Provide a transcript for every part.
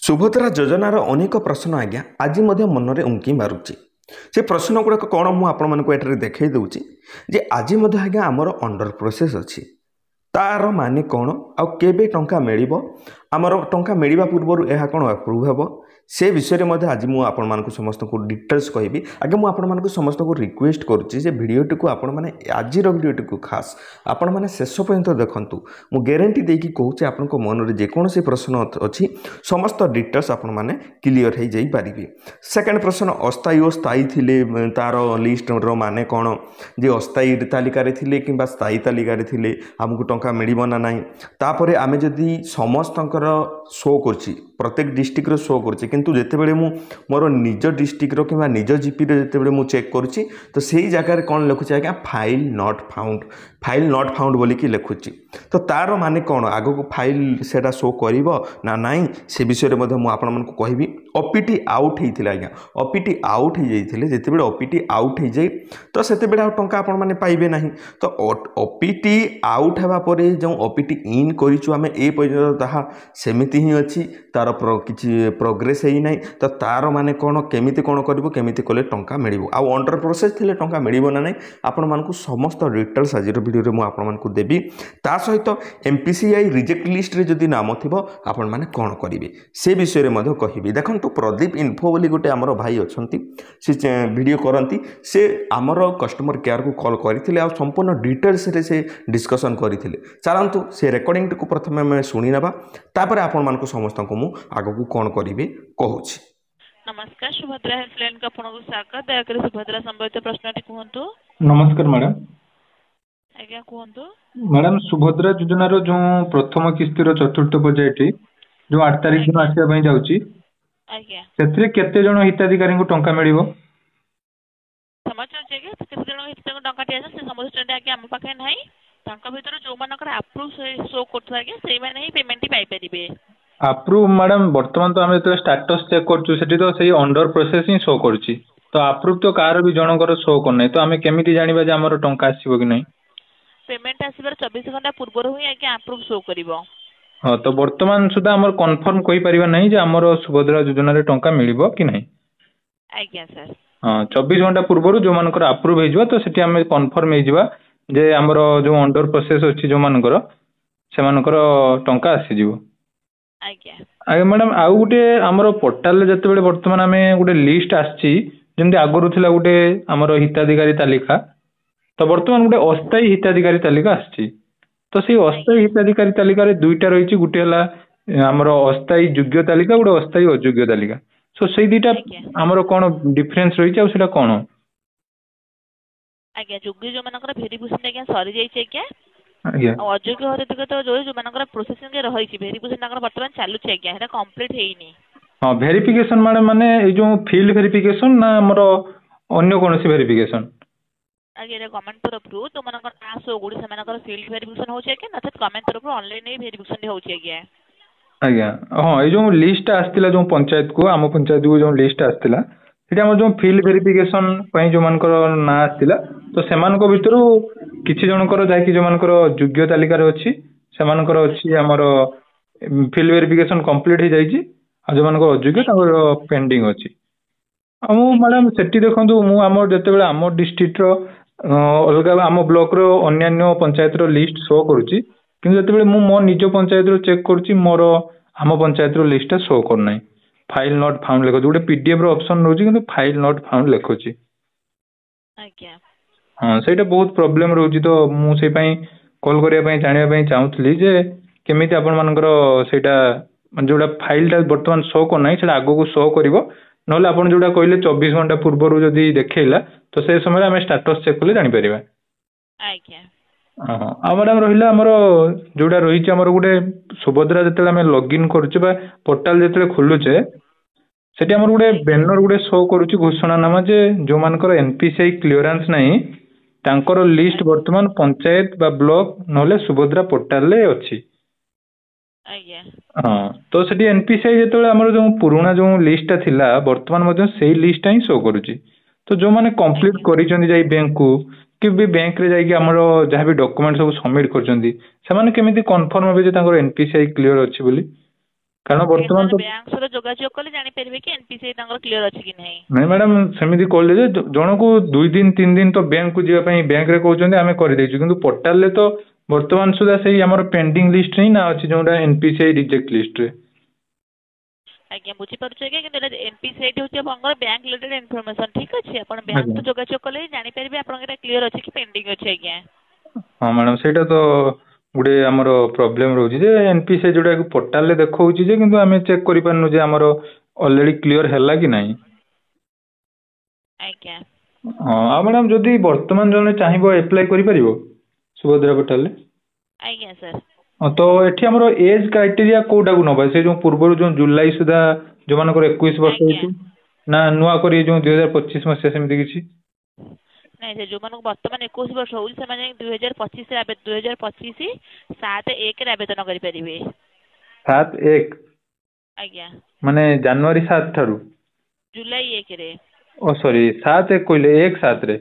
ସୁଭଦ୍ରା ଯୋଜନାର ଅନେକ ପ୍ରଶ୍ନ ଆଜ୍ଞା ଆଜି ମଧ୍ୟ ମନରେ ଉଙ୍କି ମାରୁଛି। ସେ ପ୍ରଶ୍ନ ଗୁଡ଼ାକ କ'ଣ ମୁଁ ଆପଣମାନଙ୍କୁ ଏଠାରେ ଦେଖାଇ ଦେଉଛି ଯେ ଆଜି ମଧ୍ୟ ଆଜ୍ଞା ଆମର ଅଣ୍ଡର ପ୍ରୋସେସ୍ ଅଛି। ତାର ମାନେ କ'ଣ ଆଉ କେବେ ଟଙ୍କା ମିଳିବ, ଆମର ଟଙ୍କା ମିଳିବା ପୂର୍ବରୁ ଏହା କ'ଣ ଆପ୍ରୁଭ୍ ହେବ, ସେ ବିଷୟରେ ମଧ୍ୟ ଆଜି ମୁଁ ଆପଣମାନଙ୍କୁ ସମସ୍ତଙ୍କୁ ଡିଟେଲ୍ସ କହିବି। ଆଜ୍ଞା ମୁଁ ଆପଣମାନଙ୍କୁ ସମସ୍ତଙ୍କୁ ରିକ୍ୱେଷ୍ଟ କରୁଛି ଯେ ଭିଡ଼ିଓଟିକୁ ଆପଣମାନେ ଆଜିର ଭିଡ଼ିଓଟିକୁ ଖାସ୍ ଆପଣମାନେ ଶେଷ ପର୍ଯ୍ୟନ୍ତ ଦେଖନ୍ତୁ। ମୁଁ ଗ୍ୟାରେଣ୍ଟି ଦେଇକି କହୁଛି ଆପଣଙ୍କ ମନରେ ଯେକୌଣସି ପ୍ରଶ୍ନ ଅଛି ସମସ୍ତ ଡିଟେଲ୍ସ ଆପଣମାନେ କ୍ଲିଅର୍ ହୋଇଯାଇପାରିବେ। ସେକେଣ୍ଡ ପ୍ରଶ୍ନ, ଅସ୍ଥାୟୀ ଓ ସ୍ଥାୟୀ ଥିଲେ ତା'ର ଲିଷ୍ଟର ମାନେ କ'ଣ, ଯେ ଅସ୍ଥାୟୀ ତାଲିକାରେ ଥିଲେ କିମ୍ବା ସ୍ଥାୟୀ ତାଲିକାରେ ଥିଲେ ଆମକୁ ଟଙ୍କା ମିଳିବ ନା ନାହିଁ। ତାପରେ ଆମେ ଯଦି ସମସ୍ତଙ୍କର ଶୋ କରୁଛି, ପ୍ରତ୍ୟେକ ଡିଷ୍ଟ୍ରିକ୍ଟର ଶୋ କରୁଛି, କିନ୍ତୁ ଯେତେବେଳେ ମୁଁ ମୋର ନିଜ ଡିଷ୍ଟ୍ରିକ୍ଟର କିମ୍ବା ନିଜ ଜିପିରେ ଯେତେବେଳେ ମୁଁ ଚେକ୍ କରୁଛି ତ ସେଇ ଜାଗାରେ କ'ଣ ଲେଖୁଛି ଆଜ୍ଞା, ଫାଇଲ୍ ନଟ୍ ଫାଉଣ୍ଡ, ଫାଇଲ୍ ନଟ୍ ଫାଉଣ୍ଡ ବୋଲିକି ଲେଖୁଛି। ତ ତା'ର ମାନେ କ'ଣ, ଆଗକୁ ଫାଇଲ୍ ସେଇଟା ଶୋ କରିବ ନା ନାହିଁ ସେ ବିଷୟରେ ମଧ୍ୟ ମୁଁ ଆପଣମାନଙ୍କୁ କହିବି। ଓପିଟି ଆଉଟ୍ ହେଇଥିଲେ ଆଜ୍ଞା, ଓପିଟି ଆଉଟ୍ ହେଇଯାଇଥିଲେ, ଯେତେବେଳେ ଓପିଟି ଆଉଟ୍ ହେଇଯାଏ ତ ସେତେବେଳେ ଆଉ ଟଙ୍କା ଆପଣମାନେ ପାଇବେ ନାହିଁ। ତ ଓପିଟି ଆଉଟ୍ ହେବା ପରେ ଯେଉଁ ଓପିଟି ଇନ୍ କରିଛୁ ଆମେ ଏ ପର୍ଯ୍ୟନ୍ତ ତାହା ସେମିତି ହିଁ ଅଛି, ତା'ର କିଛି ପ୍ରୋଗ୍ରେସ୍ ହେଇନାହିଁ। ତ ତା'ର ମାନେ କ'ଣ, କେମିତି କ'ଣ କରିବ, କେମିତି କଲେ ଟଙ୍କା ମିଳିବ, ଆଉ ଅଣ୍ଡର ପ୍ରୋସେସ୍ ଥିଲେ ଟଙ୍କା ମିଳିବ ନା ନାହିଁ ଆପଣମାନଙ୍କୁ ସମସ୍ତ ଡିଟେଲ୍ସ ଆଜିର ଭିଡ଼ିଓରେ ମୁଁ ଆପଣମାନଙ୍କୁ ଦେବି। ତା ସହିତ MPCI ରିଜେକ୍ଟ ଲିଷ୍ଟରେ ଯଦି ନାମ ଥିବ ଆପଣମାନେ କ'ଣ କରିବେ ସେ ବିଷୟରେ ମଧ୍ୟ କହିବି। ଦେଖନ୍ତୁ, ପ୍ରଦୀପ ଇନଫୋ ବୋଲି ଗୋଟେ ଆମର ଭାଇ ଅଛନ୍ତି, ସେ ଭିଡ଼ିଓ କରନ୍ତି, ସେ ଆମର କଷ୍ଟମର କେୟାରକୁ କଲ୍ କରିଥିଲେ ଆଉ ସମ୍ପୂର୍ଣ୍ଣ ଡିଟେଲ୍ସରେ ସେ ଡିସ୍କସନ୍ କରିଥିଲେ। ଚାଲନ୍ତୁ ସେ ରେକର୍ଡ଼ିଂଟିକୁ ପ୍ରଥମେ ଆମେ ଶୁଣି ନେବା, ତାପରେ ଆପଣମାନଙ୍କୁ ସମସ୍ତଙ୍କୁ ମୁଁ ଆଗକୁ କ'ଣ କରିବେ କହୁଛି। ନମସ୍କାର, ସୁଭଦ୍ରା ହେଲ୍ପଲାଇନ୍କୁ ଆପଣଙ୍କୁ ସ୍ୱାଗତ। ଦୟାକରି ସୁଭଦ୍ରା ସମ୍ବଳିତ ପ୍ରଶ୍ନଟି କୁହନ୍ତୁ। ନମସ୍କାର ମ୍ୟାଡ଼ାମ। ଆଜ୍ଞା କୁହନ୍ତୁ। ମ୍ୟାଡ଼ାମ, ସୁଭଦ୍ରା ଯୋଜନାର ଯେଉଁ ପ୍ରଥମ କିସ୍ତିର ଚତୁର୍ଥ ପର୍ଯ୍ୟାୟଟି ଯେଉଁ 8 ତାରିଖ ଦିନ ଆସିବା ପାଇଁ ଯାଉଛି, ଆଜ୍ଞା ସେଥିରେ କେତେ ଜଣ ହିତାଧିକାରୀଙ୍କୁ ଟଙ୍କା ମିଳିବ? ସମାଜ ଅଛି ଆଜ୍ଞା, କେତେ ଜଣ ହିତାଧିକାରୀଙ୍କୁ ଟଙ୍କାଟି ଆସିବ ସେ ସମସ୍ତଟି ଆଜ୍ଞା ଆମ ପାଖରେ ନାହିଁ। ତାଙ୍କ ଭିତରୁ ଯେଉଁମାନଙ୍କର ଆପ୍ରୁଭ୍ ଶୋ କରୁଥିବ ଆଜ୍ଞା ସେଇମାନେ ହିଁ ପେମେଣ୍ଟଟି ପାଇପାରିବେ। ଆପ୍ରୁଭ୍ ମ୍ୟାଡ଼ାମ, ବର୍ତ୍ତମାନ ତ ଆମେ ଯେତେବେଳେ ଷ୍ଟାଟସ୍ ଚେକ୍ କରୁଛୁ ସେଠି ତ ସେଇ ଅଣ୍ଡର ପ୍ରୋସେସ୍ ହିଁ ଶୋ କରୁଛି, ତ ଆପ୍ରୁଭ୍ ତ କାହାର ବି ଜଣଙ୍କର ଶୋ କରୁନାହିଁ, ତ ଆମେ କେମିତି ଜାଣିବା ଯେ ଆମର ଟଙ୍କା ଆସିବ କି ନାହିଁ? ପେମେଣ୍ଟ ଆସିବାର 24 ଘଣ୍ଟା ପୂର୍ବରୁ ହିଁ ଆଜ୍ଞା ଆପ୍ରୁଭ୍ ଶୋ କରିବ। ହଁ, ତ ବର୍ତ୍ତମାନ ସୁଦ୍ଧା ଆମର କନଫର୍ମ କହିପାରିବା ନାହିଁ ଯେ ଆମର ସୁଭଦ୍ରା ଯୋଜନାରେ ଟଙ୍କା ମିଳିବ କି ନାହିଁ। ଆଜ୍ଞା ସାର୍। ହଁ, 24 ଘଣ୍ଟା ପୂର୍ବରୁ ଯେଉଁମାନଙ୍କର ଆପ୍ରୁଭ୍ ହେଇଯିବ ତ ସେଠି ଆମେ କନଫର୍ମ ହେଇଯିବା ଯେ ଆମର ଯେଉଁ ଅଣ୍ଡର ପ୍ରୋସେସ୍ ଅଛି ଯେଉଁମାନଙ୍କର ସେମାନଙ୍କର ଟଙ୍କା ଆସିଯିବ। ଆଜ୍ଞା ଆଜ୍ଞା ମ୍ୟାଡ଼ାମ, ଆଉ ଗୋଟେ ଆମର ପୋର୍ଟାଲରେ ଯେତେବେଳେ ବର୍ତ୍ତମାନ ଆମେ ଗୋଟେ ଲିଷ୍ଟ ଆସିଛି, ଯେମିତି ଆଗରୁ ଥିଲା ଗୋଟେ ଆମର ହିତାଧିକାରୀ ତାଲିକା, ତ ବର୍ତ୍ତମାନ ଗୋଟେ ଅସ୍ଥାୟୀ ହିତାଧିକାରୀ ତାଲିକା ଆସିଛି। ତ ସେଇ ଅସ୍ଥାୟୀ ହିତାଧିକାରୀ ତାଲିକାରେ ଦୁଇଟା ରହିଛି, ଗୋଟେ ହେଲା ଆମର ଅସ୍ଥାୟୀ ଯୋଗ୍ୟ ତାଲିକା, ଗୋଟେ ଅସ୍ଥାୟୀ ଅଯୋଗ୍ୟ ତାଲିକା। ସୋ ସେଇ ଦୁଇଟା ଆମର କ'ଣ ଡିଫରେନ୍ସ ରହିଛି ଆଉ ସେଇଟା କ'ଣ? ଆଜ୍ଞା, ଯୋଗ୍ୟ ଯେଉଁମାନଙ୍କର ଭେରିଫିକେସନ୍ ଆଜ୍ଞା ସରିଯାଇଛି ଆଜ୍ଞା, ଆଜ୍ଞା ଆଉ ଅଯୋଗ୍ୟ ହିତାଧିକାରୀ ତ ଯେଉଁମାନଙ୍କର ପ୍ରୋସେସିଂରେ ରହିଛି, ଭେରିଫିକେସନ୍ ତାଙ୍କର ବର୍ତ୍ତମାନ ଚାଲୁଛି ଆଜ୍ଞା, ସେଟା କମ୍ପ୍ଲିଟ୍ ହେଇନି। ହଁ, ଭେରିଫିକେସନ୍ ମ୍ୟାଡ଼ାମ ମାନେ ଏଇ ଯେଉଁ ଫିଲ୍ଡ ଭେରିଫିକେସନ୍ ନା ଆମର ଅନ୍ୟ କୌଣସି ଭେରିଫିକେସନ୍? ଆଜ୍ଞା, ଏଇଟା ଗଭର୍ଣ୍ଣମେଣ୍ଟ ତରଫରୁ ଯେଉଁମାନଙ୍କର ନାଁ ଶୋ କରୁଛି ସେମାନଙ୍କର ଫିଲ୍ଡ ଭେରିଫିକେସନ୍ ହେଉଛି ଆଜ୍ଞା, ନଚେତ୍ ଗଭର୍ଣ୍ଣମେଣ୍ଟ ତରଫରୁ ଅନଲାଇନ୍ ହିଁ ଭେରିଫିକେସନ୍ ହେଉଛି ଆଜ୍ଞା। ଆଜ୍ଞା ହଁ, ଏଇ ଯେଉଁ ଲିଷ୍ଟଟା ଆସିଥିଲା ଯେଉଁ ପଞ୍ଚାୟତକୁ, ଆମ ପଞ୍ଚାୟତକୁ ଯେଉଁ ଲିଷ୍ଟଟା ଆସିଥିଲା ସେଠି ଆମର ଯେଉଁ ଫିଲ୍ଡ ଭେରିଫିକେସନ୍ ପାଇଁ ଯେଉଁମାନଙ୍କର ନାଁ ଆସିଥିଲା, ତ ସେମାନଙ୍କ ଭିତରୁ କିଛି ଜଣଙ୍କର ଯାଇକି ଯେଉଁମାନଙ୍କର ଯୋଗ୍ୟ ତାଲିକାରେ ଅଛି ସେମାନଙ୍କର ଅଛି ଆମର ଫିଲ୍ଡ ଭେରିଫିକେସନ୍ କମ୍ପ୍ଲିଟ୍ ହେଇଯାଇଛି, ଆଉ ଯେଉଁମାନଙ୍କର ଅଯୋଗ୍ୟ ତାଙ୍କର ପେଣ୍ଡିଂ ଅଛି। ଆଉ ମୁଁ ମ୍ୟାଡ଼ାମ ସେଠି ଦେଖନ୍ତୁ, ମୁଁ ଆମର ଯେତେବେଳେ ଆମ ଡିଷ୍ଟ୍ରିକ୍ଟର ଅଲଗା ଆମ ବ୍ଲକର ଅନ୍ୟାନ୍ୟ ପଞ୍ଚାୟତର ଲିଷ୍ଟ ଶୋ କରୁଛି, କିନ୍ତୁ ଯେତେବେଳେ ମୁଁ ମୋ ନିଜ ପଞ୍ଚାୟତରୁ ଚେକ୍ କରୁଛି ମୋର ଆମ ପଞ୍ଚାୟତର ଲିଷ୍ଟଟା ଶୋ କରୁନାହିଁ, ଫାଇଲ୍ ନଟ୍ ଫାଉଣ୍ଡ ଲେଖୁଛି। ଗୋଟେ PDFର ଅପସନ୍ ରହୁଛି କିନ୍ତୁ ଫାଇଲ୍ ନଟ୍ ଫାଉଣ୍ଡ ଲେଖୁଛି। ଆଜ୍ଞା ହଁ, ସେଇଟା ବହୁତ ପ୍ରୋବ୍ଲେମ୍ ରହୁଛି। ତ ମୁଁ ସେଇ ପାଇଁ କଲ୍ କରିବା ପାଇଁ ଜାଣିବା ପାଇଁ ଚାହୁଁଥିଲି ଯେ କେମିତି ଆପଣମାନଙ୍କର ସେଇଟା ଯେଉଁଟା ଫାଇଲ୍ଟା ବର୍ତ୍ତମାନ ଶୋ କରୁନାହିଁ ସେଇଟା ଆଗକୁ ଶୋ କରିବ, ନହେଲେ ଆପଣ ଯେଉଁଟା କହିଲେ 24 ଘଣ୍ଟା ପୂର୍ବରୁ ଯଦି ଦେଖେଇଲା ତ ସେ ସମୟରେ ଆମେ ଷ୍ଟାଟସ୍ ଚେକ୍ କଲେ ଜାଣିପାରିବା। ଆଜ୍ଞା ହଁ, ଆଉ ମ୍ୟାଡ଼ାମ ରହିଲା ଆମର ଯେଉଁଟା ରହିଛି ଆମର ଗୋଟେ ସୁଭଦ୍ରା ଯେତେବେଳେ ଆମେ ଲଗ୍ଇନ୍ କରୁଛେ ବା ପୋର୍ଟାଲ ଯେତେବେଳେ ଖୋଲୁଛେ ସେଠି ଆମର ଗୋଟେ ବ୍ୟାନର ଗୋଟେ ଶୋ କରୁଛି ଘୋଷଣାନାମା ଯେ ଯେଉଁମାନଙ୍କର NPCI କ୍ଲିୟରାନ୍ସ ନାହିଁ ତାଙ୍କର ଲିଷ୍ଟ ବର୍ତ୍ତମାନ ପଞ୍ଚାୟତ ବା ବ୍ଲକ ନହେଲେ ସୁଭଦ୍ରା ପୋର୍ଟାଲରେ ଅଛି। ଆଜ୍ଞା ହଁ, ତ ସେଠି NPCI ଯେତେବେଳେ ଆମର ଯେଉଁ ପୁରୁଣା ଯେଉଁ ଲିଷ୍ଟଟା ଥିଲା ବର୍ତ୍ତମାନ ମଧ୍ୟ ସେଇ ଲିଷ୍ଟଟା ହିଁ ଶୋ କରୁଛି। ତ ଯେଉଁମାନେ କମ୍ପ୍ଲିଟ୍ କରିଛନ୍ତି ଯାଇ ବ୍ୟାଙ୍କକୁ କି ବି ବ୍ୟାଙ୍କରେ ଯାଇକି ଆମର ଯାହା ବି ଡକୁମେଣ୍ଟ ସବୁ ସବମିଟ୍ କରିଛନ୍ତି ସେମାନେ କେମିତି କନଫର୍ମ ହେବେ ଯେ ତାଙ୍କର NPCI କ୍ଲିୟର ଅଛି ବୋଲି? କାରଣ ବର୍ତ୍ତମାନ ତ ବ୍ୟାଙ୍କ ସହିତ ଯୋଗାଯୋଗ କଲେ ଜାଣିପାରିବେ କି ଏନପିସିଆଇ ତାଙ୍କର କ୍ଲିୟର ଅଛି କି ନାହିଁ। ନାଇଁ ମ୍ୟାଡାମ ସେମିତି କହିଲେ ଯେ ଜଣକୁ 2 ଦିନ 3 ଦିନ ତ ବ୍ୟାଙ୍କକୁ ଯିବା ପାଇଁ ବ୍ୟାଙ୍କରେ କହୁଛନ୍ତି ଆମେ କରିଦେଇଛୁ, କିନ୍ତୁ ପୋର୍ଟାଲରେ ତ ବର୍ତ୍ତମାନ ସୁଦ୍ଧା ସେଇ ଆମର ପେଣ୍ଡିଂ ଲିଷ୍ଟ ହିଁ ନା ଅଛି ଯୋଉଟା ଏନପିସିଆଇ ରିଜେକ୍ଟ ଲିଷ୍ଟରେ। ଆଜ୍ଞା ବୁଝିପାରୁଛୁ ଆଜ୍ଞା, କିନ୍ତୁ ଏନପିସିଆଇ ହେଉଛି ଆପଣଙ୍କର ବ୍ୟାଙ୍କ ରିଲେଟେଡ୍ ଇନଫର୍ମେସନ, ଠିକ ଅଛି। ଆପଣ ବ୍ୟାଙ୍କ ଆଜ୍ଞା ତ ଯୋଗାଯୋଗ କଲେ ହିଁ ଜାଣିପାରିବେ ଆପଣଙ୍କର କ୍ଲିୟର ଅଛି କି ପେଣ୍ଡିଂ ଅଛି ଆଜ୍ଞା। ହଁ ମ୍ୟାଡାମ ସେଇଟା ତ ଗୋଟେ ଆମର ପ୍ରୋବ୍ଲେମ ରହୁଛି ଯେ ଏନପିସିଆଇ ଯୋଉଟା ପୋର୍ଟାଲରେ ଦେଖାଉଛି ଯେ କିନ୍ତୁ ଆମେ ଚେକ୍ କରିପାରୁନୁ ଯେ ଆମର ଅଲରେଡି କ୍ଲିୟର ହେଲା କି ନାହିଁ। ଆଜ୍ଞା ହଁ ଆଉ ମ୍ୟାଡାମ ଯଦି ବର୍ତ୍ତମାନ ଜଣେ ଚାହିଁବ ଆପ୍ଲାଏ କରିପାରିବ ସୁଭଦ୍ରା ପୋର୍ଟାଲରେ? ଆଜ୍ଞା ସାର୍। ହଁ ତ ଏଠି ଆମର ଏଜ୍ କ୍ରାଇଟେରିଆ କୋଉଟାକୁ ନବା, ସେ ଯୋଉ ପୂର୍ବରୁ ଯୋଉ ଜୁଲାଇ ସୁଦ୍ଧା ଯୋଉମାନଙ୍କର 21 ବର୍ଷ ଆଜ୍ଞା ହେଇଥିବ, ନା ନୂଆ କରି ଯୋଉ 2025 ମସିହା ସେମିତି କିଛି? ନାଇଁ ସେ ଯୋଉମାନଙ୍କୁ ବର୍ତ୍ତମାନ 21 ବର୍ଷ ହଉଛି ସେମାନେ 2025 7/1 ଆବେଦନ କରିପାରିବେ। 7/1 ଆଜ୍ଞା ମାନେ ଜାନୁଆରୀ 7 ଠାରୁ? ଜୁଲାଇ 1ରେ। ଓ ସରି 7/1 କହିଲେ 1/7 ରେ।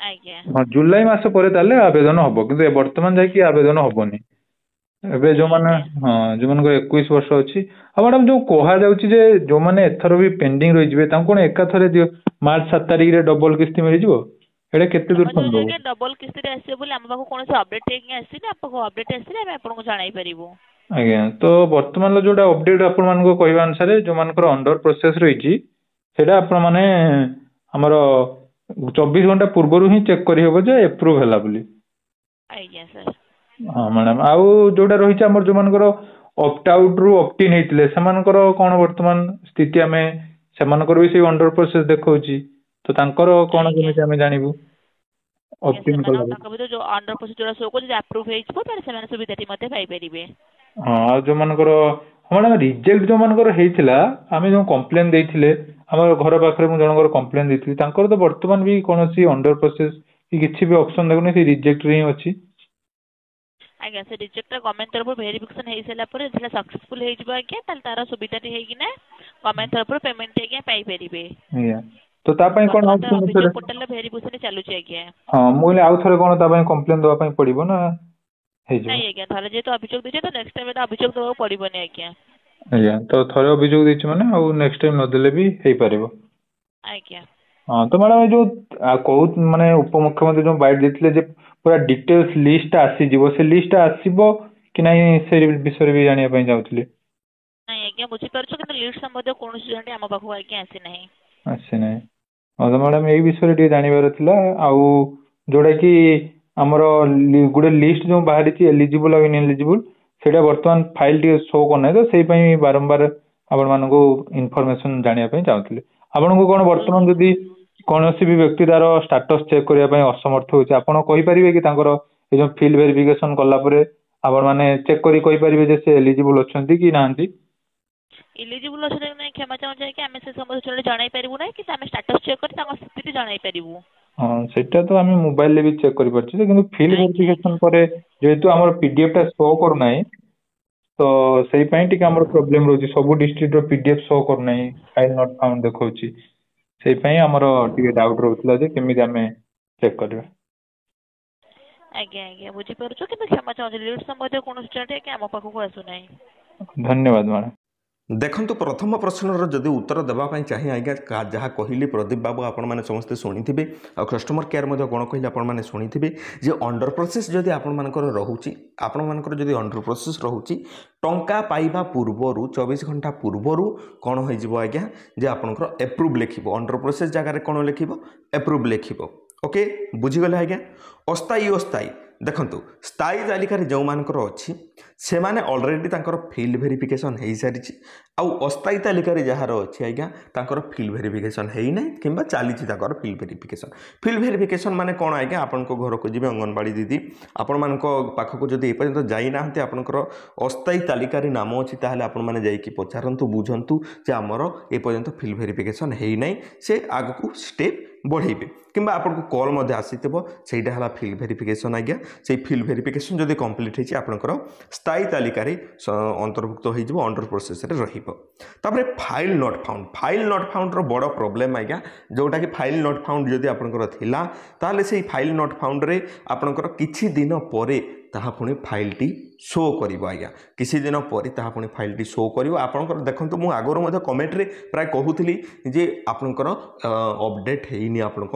ଆଜ୍ଞା ହଁ ଜୁଲାଇ ମାସ ପରେ ତାହେଲେ ଆବେଦନ ହବ, କିନ୍ତୁ ବର୍ତ୍ତମାନ ଯାଇକି ଆବେଦନ ହବନି। ଏବେ ନାଇଁ ଯୋଉମାନେ ଆଜ୍ଞା ହଁ ଯୋଉମାନଙ୍କର 21 ବର୍ଷ ଅଛି। ଆଉ ମ୍ୟାଡାମ ଯୋଉ କୁହାଯାଉଛି ଯେ ଯୋଉମାନେ ଏଥର ବି ପେଣ୍ଡିଂ ରହିଯିବେ ତାଙ୍କୁ କଣ ଏକାଥରେ ମାର୍ଚ୍ଚ 7 ତାରିଖରେ ଡବଲ କିସ୍ତି ମିଳିଯିବ? ଏଇଟା କେତେ ଦୂର କୁହାଯାଉଛି ସମ୍ଭବ? ଆଜ୍ଞା ଡବଲ କିସ୍ତିରେ ଆସିବ ବୋଲି, ଆମ ପାଖକୁ କୌଣସି ଅପଡେଟ୍ ହେଇକି ଆସିନି। ଆମ ପାଖକୁ ଅପଡେଟ୍ ଆସିଲେ ଆମେ ଆପଣଙ୍କୁ ଜଣାଇ ପାରିବୁ। ଆଜ୍ଞା ତ ବର୍ତ୍ତମାନର ଯୋଉଟା ଅପଡେଟ୍ ଆପଣମାନଙ୍କ କହିବା ଅନୁସାରେ ଯୋଉମାନଙ୍କର ଅଣ୍ଡର ପ୍ରୋସେସ ରହିଛି ସେଇଟା ଆପଣ ମାନେ ଆମର 24 ଘଣ୍ଟା ପୂର୍ବରୁ ହିଁ ଚେକ୍ କରିହେବ ଯେ ଏପ୍ରୁଭ୍ ହେଲା ବୋଲି। ଆଜ୍ଞା ସାର୍। ହଁ ମ୍ୟାଡାମ ଆଉ ଯୋଉଟା ରହିଛି ଆମର ଯୋଉମାନଙ୍କର ଅପ୍ଟ ଆଉଟ ରୁ ଅପ୍ଟ ଇନ୍ ହେଇଥିଲେ ସେମାନଙ୍କର କଣ ବର୍ତ୍ତମାନ ସ୍ଥିତି? ଆମେ ସେମାନଙ୍କର ବି ସେଇ ଅଣ୍ଡର ପ୍ରୋସେସ ଦେଖଉଛି, ତ ତାଙ୍କର କଣ ଆଜ୍ଞା କେମିତି ଆମେ ଜାଣିବୁ? ଆଜ୍ଞା ଅପ୍ ଇନ୍ ସେମାନଙ୍କ କଲାରୁ ତାଙ୍କ ଭିତରୁ ଯୋଉ ଅଣ୍ଡର ପ୍ରୋସେସ ଯୋଉଟା ଶୋ କରୁଛି ଆପ୍ରୁଭ୍ ହେଇଯିବ, ତାହେଲେ ସେମାନେ ସୁବିଧାଟି ମଧ୍ୟ ପାଇପାରିବେ। ହଁ ଆଉ ଯୋଉମାନଙ୍କର ହଁ ମ୍ୟାଡାମ ରିଜେକ୍ଟ ଯୋଉମାନଙ୍କର ହେଇଥିଲା, ଆମେ ଯୋଉ କମ୍ପ୍ଲେନ ଦେଇଥିଲେ ଆମର ଘର ପାଖରେ ମୁଁ ଜଣଙ୍କର କମ୍ପ୍ଲେନ ଦେଇଥିଲି, ତାଙ୍କର ତ ବର୍ତ୍ତମାନ ବି କୌଣସି ଅଣ୍ଡର ପ୍ରୋସେସ କି କିଛି ବି ଅପସନ ଦେଖୁନି, ସେ ରିଜେକ୍ଟ ରେ ହିଁ ଅଛି। ଆଜ୍ଞା ସେ ରିଜେକ୍ଟ ଗଭର୍ଣ୍ଣମେଣ୍ଟ ତରଫରୁ ଭେରିଫିକେସନ ହେଇସାରିଲା ପରେ ସେଟା ସକ୍ସେସଫୁଲ ହେଇଯିବ ଆଜ୍ଞା, ତାହେଲେ ତାର ସୁବିଧାଟି ହେଇକିନା ଗଭର୍ଣ୍ଣମେଣ୍ଟ ତରଫରୁ ପେମେଣ୍ଟ ଆଜ୍ଞା ପାଇପାରିବେ। ଆଜ୍ଞା ତ ତା ପାଇଁ କଣ ବର୍ତ୍ତମାନ ତ ଆଉ ଥରେ? ଅଭିଯୋଗ ପୋର୍ଟାଲର ଭେରିଫିକେସନ ଚାଲୁଛି ଆଜ୍ଞା। ହଁ ମୁଁ କହିଲି ଆଉ ଥରେ କଣ ତା ପାଇଁ କମ୍ପ୍ଲେନ ଦବା ପାଇଁ ପଡିବ ନା ହେଇଯିବ? ନାଇଁ ଆଜ୍ଞା ଥରେ ଯେହେତୁ ଅଭିଯୋଗ ଦେଇଛନ୍ତି ତ ନେକ୍ସଟ ଟାଇମ ଅଭିଯୋଗ ଦେବାକୁ ପଡିବନି ଆଜ୍ଞା। ଆଜ୍ଞା ତ ଥରେ ଅଭିଯୋଗ ଦେଇଛି ମାନେ ଆଉ ନେକ୍ସଟ ଟାଇମ ନଦେଲେ ବି ହେଇପାରିବ। ଆଜ୍ଞା ହଁ ତ ମ୍ୟାଡାମ ଏଇ ଯୋଉ କହୁ ମାନେ ଉପମୁଖ୍ୟମନ୍ତ୍ରୀ ଯୋଉ ବାଇଟ ଦେଇଥିଲେ ଯେ ପୁରା ଡିଟେଲସ ଲିଷ୍ଟ ଆସିଯିବ, ସେ ଲିଷ୍ଟ ଆସିବ କି ନାଇଁ ସେ ବିଷୟରେ ବି ଜାଣିବା ପାଇଁ ଚାହୁଁଥିଲି। ନାଇଁ ଆଜ୍ଞା ବୁଝିପାରୁଛୁ, କିନ୍ତୁ ଲିଷ୍ଟ ସମ୍ବନ୍ଧୀୟ କୌଣସି ଆମ ପାଖକୁ ଆଜ୍ଞା ଆସିନାହିଁ। ଆସିନାହିଁ। ହଁ ତ ମ୍ୟାଡାମ ଏଇ ବିଷୟରେ ଟିକେ ଜାଣିବାର ଥିଲା। ଆଉ ଯୋଉଟା କି ଆମର ଗୋଟେ ଲିଷ୍ଟ ଯୋଉ ବାହାରିଛି ଏଲିଜିବୁଲ ଆଉ ଇନଏଲିଜିବୁଲ, ସେଇଟା ବର୍ତ୍ତମାନ ଫାଇଲ ଟିକେ ଶୋ କରୁନାହିଁ, ତ ସେଇ ପାଇଁ ବାରମ୍ବାର ଆପଣ ମାନଙ୍କୁ ଇନଫରମେସନ ଜାଣିବା ପାଇଁ ଚାହୁଁଥିଲି। ଆପଣଙ୍କୁ କଣ ବର୍ତ୍ତମାନ ଯଦି କୌଣସି ବି ବ୍ୟକ୍ତି ତାର ଷ୍ଟାଟସ ଚେକ୍ କରିବା ପାଇଁ ଅସମର୍ଥ ହଉଛି, ଆପଣ କହିପାରିବେ କି ତାଙ୍କର ଏ ଯୋଉ ଫିଲ୍ଡ ଭେରିଫିକେସନ କଲା ପରେ ଆପଣ ମାନେ ଚେକ୍ କରି କହିପାରିବେ ଯେ ସେ ଏଲିଜିବୁଲ ଅଛନ୍ତି କି ନାହାନ୍ତି? ଇଲିଜିବୁଲ ଅଛନ୍ତି କି ନାଇଁ କ୍ଷମା ଚାହୁଁଛି ଆଜ୍ଞା, ଆମେ ସେ ସମ୍ବନ୍ଧରେ ଜଣାଇ ପାରିବୁ ନାହିଁ, କିନ୍ତୁ ଆମେ ଷ୍ଟାଟସ ଚେକ୍ କରି ତାଙ୍କ ସ୍ଥିତି ଜଣାଇ ପାରିବୁ। ହଁ ସେଇଟା ତ ଆମେ ମୋବାଇଲରେ ବି ଚେକ୍ କରିପାରୁଛୁ ଯେ, କିନ୍ତୁ ଫିଲ୍ଡ ଆଜ୍ଞା ଆଜ୍ଞା ଭେରିଫିକେସନ ପରେ ଯେହେତୁ ଆମର ପିଡିଏଫ ଟା ଶୋ କରୁନାହିଁ, ତ ସେଇ ପାଇଁ ଟିକେ ଆମର ପ୍ରୋବ୍ଲେମ ରହୁଛି। ସବୁ ଡିଷ୍ଟ୍ରିକ୍ଟ ର ପିଡିଏଫ ଶୋ କରୁନାହିଁ, ଫାଇଲ ନଟ୍ ଫାଉଣ୍ଡ ଦେଖଉଛି। ସେଇ ପାଇଁ ଆମର ଟିକେ ଡାଉଟ ରହୁଥିଲା ଯେ କେମିତି ଆମେ ଚେକ୍ କରିବା। ଆଜ୍ଞା ଆଜ୍ଞା ବୁଝିପାରୁଛୁ, କିନ୍ତୁ କ୍ଷମା ଚାହୁଁଛି ଲିଷ୍ଟ ସମ୍ବନ୍ଧୀୟ କୌଣସି ଡାଟା ଆମ ପାଖକୁ ଆସୁନାହିଁ। ଧନ୍ୟବାଦ ମ୍ୟାଡ଼ାମ। ଦେଖନ୍ତୁ ପ୍ରଥମ ପ୍ରଶ୍ନର ଯଦି ଉତ୍ତର ଦେବା ପାଇଁ ଚାହେଁ ଆଜ୍ଞା, ଯାହା କହିଲି ପ୍ରଦୀପ ବାବୁ ଆପଣମାନେ ସମସ୍ତେ ଶୁଣିଥିବେ, ଆଉ କଷ୍ଟମର କେୟାର ମଧ୍ୟ କ'ଣ କହିଲେ ଆପଣମାନେ ଶୁଣିଥିବେ ଯେ ଅଣ୍ଡର ପ୍ରୋସେସ୍ ଯଦି ଆପଣମାନଙ୍କର ରହୁଛି, ଆପଣମାନଙ୍କର ଯଦି ଅଣ୍ଡର ପ୍ରୋସେସ୍ ରହୁଛି, ଟଙ୍କା ପାଇବା ପୂର୍ବରୁ 24 ଘଣ୍ଟା ପୂର୍ବରୁ କ'ଣ ହୋଇଯିବ ଆଜ୍ଞା, ଯେ ଆପଣଙ୍କର ଏପ୍ରୁଭ୍ ଲେଖିବ। ଅଣ୍ଡର ପ୍ରୋସେସ୍ ଜାଗାରେ କ'ଣ ଲେଖିବ? ଏପ୍ରୁଭ୍ ଲେଖିବ। ଓକେ ବୁଝିଗଲେ ଆଜ୍ଞା। ଅସ୍ଥାୟୀ ଅସ୍ଥାୟୀ ଦେଖନ୍ତୁ, ସ୍ଥାୟୀ ତାଲିକାରେ ଯେଉଁମାନଙ୍କର ଅଛି ସେମାନେ ଅଲରେଡ଼ି ତାଙ୍କର ଫିଲ୍ଡ ଭେରିଫିକେସନ୍ ହୋଇସାରିଛି। ଆଉ ଅସ୍ଥାୟୀ ତାଲିକାରେ ଯାହାର ଅଛି ଆଜ୍ଞା, ତାଙ୍କର ଫିଲ୍ଡ ଭେରିଫିକେସନ୍ ହେଇନାହିଁ କିମ୍ବା ଚାଲିଛି ତାଙ୍କର ଫିଲ୍ଡ ଭେରିଫିକେସନ୍। ଫିଲ୍ଡ ଭେରିଫିକେସନ୍ ମାନେ କ'ଣ ଆଜ୍ଞା? ଆପଣଙ୍କ ଘରକୁ ଯିବେ ଅଙ୍ଗନବାଡ଼ି ଦିଦି, ଆପଣମାନଙ୍କ ପାଖକୁ ଯଦି ଏପର୍ଯ୍ୟନ୍ତ ଯାଇନାହାନ୍ତି, ଆପଣଙ୍କର ଅସ୍ଥାୟୀ ତାଲିକାରେ ନାମ ଅଛି, ତାହେଲେ ଆପଣମାନେ ଯାଇକି ପଚାରନ୍ତୁ, ବୁଝନ୍ତୁ ଯେ ଆମର ଏପର୍ଯ୍ୟନ୍ତ ଫିଲ୍ଡ ଭେରିଫିକେସନ୍ ହେଇନାହିଁ, ସେ ଆଗକୁ ଷ୍ଟେପ୍ ବଢ଼େଇବେ। କିମ୍ବା ଆପଣଙ୍କୁ କଲ୍ ମଧ୍ୟ ଆସିଥିବ, ସେଇଟା ହେଲା ଫିଲ୍ଡ ଭେରିଫିକେସନ୍ ଆଜ୍ଞା। ସେଇ ଫିଲ୍ଡ ଭେରିଫିକେସନ୍ ଯଦି କମ୍ପ୍ଲିଟ୍ ହେଇଛି, ଆପଣଙ୍କର ସ୍ଥାୟୀ ତାଲିକାରେ ଅନ୍ତର୍ଭୁକ୍ତ ହୋଇଯିବ, ଅଣ୍ଡର ପ୍ରୋସେସ୍ରେ ରହିବ। ତାପରେ file not ଫାଉଣ୍ଡ। File not founder ବଡ଼ ପ୍ରୋବ୍ଲେମ୍ ଆଜ୍ଞା, ଯେଉଁଟାକି ଫାଇଲ୍ ନଟ୍ ଫାଉଣ୍ଡ ଯଦି ଆପଣଙ୍କର ଥିଲା, ତାହେଲେ ସେଇ ଫାଇଲ୍ ନଟ୍ ଫାଉଣ୍ଡରେ ଆପଣଙ୍କର କିଛି ଦିନ ପରେ ତାହା ପୁଣି ଫାଇଲଟି ଶୋ କରିବ ଆଜ୍ଞା କିଛି ଦିନ ପରେ ତାହା ପୁଣି ଫାଇଲଟି ଶୋ କରିବ ଆପଣଙ୍କର ଦେଖନ୍ତୁ ମୁଁ ଆଗରୁ ମଧ୍ୟ କମେଣ୍ଟରେ ପ୍ରାୟ କହୁଥିଲି ଯେ ଆପଣଙ୍କର ଅପଡେଟ୍ ହେଇନି ଆପଣଙ୍କ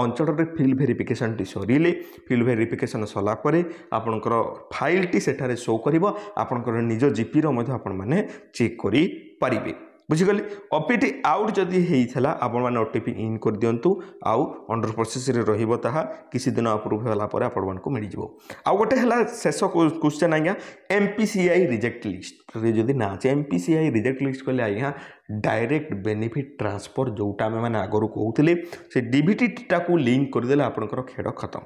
ଅଞ୍ଚଳରେ ଫିଲ୍ଡ ଭେରିଫିକେସନଟି ସରିଲେ ଫିଲ୍ଡ ଭେରିଫିକେସନ ସରିଲା ପରେ ଆପଣଙ୍କର ଫାଇଲଟି ସେଠାରେ ଶୋ କରିବ ଆପଣଙ୍କର ନିଜ ଜିପିର ମଧ୍ୟ ଆପଣମାନେ ଚେକ୍ କରିପାରିବେ ବୁଝିଗଲେ ଓପିଟି ଆଉଟ୍ ଯଦି ହେଇଥିଲା ଆପଣମାନେ ଓଟିପି ଇନ୍ କରିଦିଅନ୍ତୁ ଆଉ ଅଣ୍ଡର ପ୍ରୋସେସରେ ରହିବ ତାହା କିଛି ଦିନ ଆପ୍ରୁଭ୍ ହେଲା ପରେ ଆପଣମାନଙ୍କୁ ମିଳିଯିବ ଆଉ ଗୋଟେ ହେଲା ଶେଷ କ୍ୱେଶ୍ଚନ୍ ଆଜ୍ଞା MPCI ରିଜେକ୍ଟ ଲିଷ୍ଟରେ ଯଦି ନା ଅଛି MPCI ରିଜେକ୍ଟ ଲିଷ୍ଟ କଲେ ଆଜ୍ଞା डायरेक्ट बेनिफिट ट्रांसफर जोटा आम मैंने आगुरी कहते से डीबीटीटाକୁ लिंक करदेले आपणकर खेड़ खत्म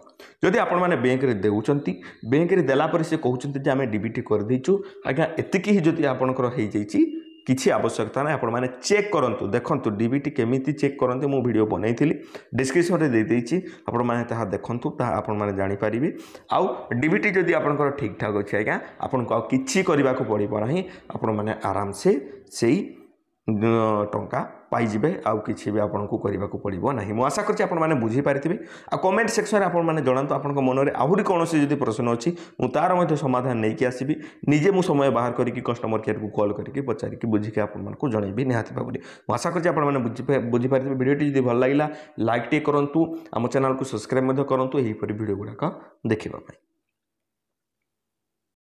जदि आपण मैंने बैंक रे देउचंती बैंक रे देला पर से कहउचंती जे आमे डीबीटी कर देइछु आज्ञा एतिकी ही जदि आपणकर हो जाइछि किसी आवश्यकता ना आपण मैंने चेक करंतु देखंतु डीबीटी केमिति चेक करंतु मु वीडियो बनैथिली डिस्क्रिप्शन रे दे देइछि आपण मैंने ताहा देखंतु ताहा आपण मैंने जानि परिबे आउ डीबीटी जदि आपणकर ठीक ठाक अछि आज्ञा आपनको आ किछि करबाको पड़िबो नाही आपण मैंने आराम से सेही टंका पाइबे आउ किसी भी आपको करने को पड़ो ना मुझे आशा करछि आपण माने बुझी पारिथिबे आ कमेंट सेक्शन आपन माने जणांतु आपन मन में आहुरी कौन जदि प्रश्न अच्छी मु तार मध्य समाधान नहीं आसबि निजे मु समय बाहर करके कस्टमर केयर को कॉल करके पचारिकी बुझिकी आपको जनइबी निहाती भाବରେ मु आशा करछि आपण माने बुझी पारिथिबे वीडियोटी जदि भल लागिला लाइक टे करंतु आम चैनल को सब्सक्राइब मध्य करंतु एही परि वीडियो गुडाक देखिबा पई।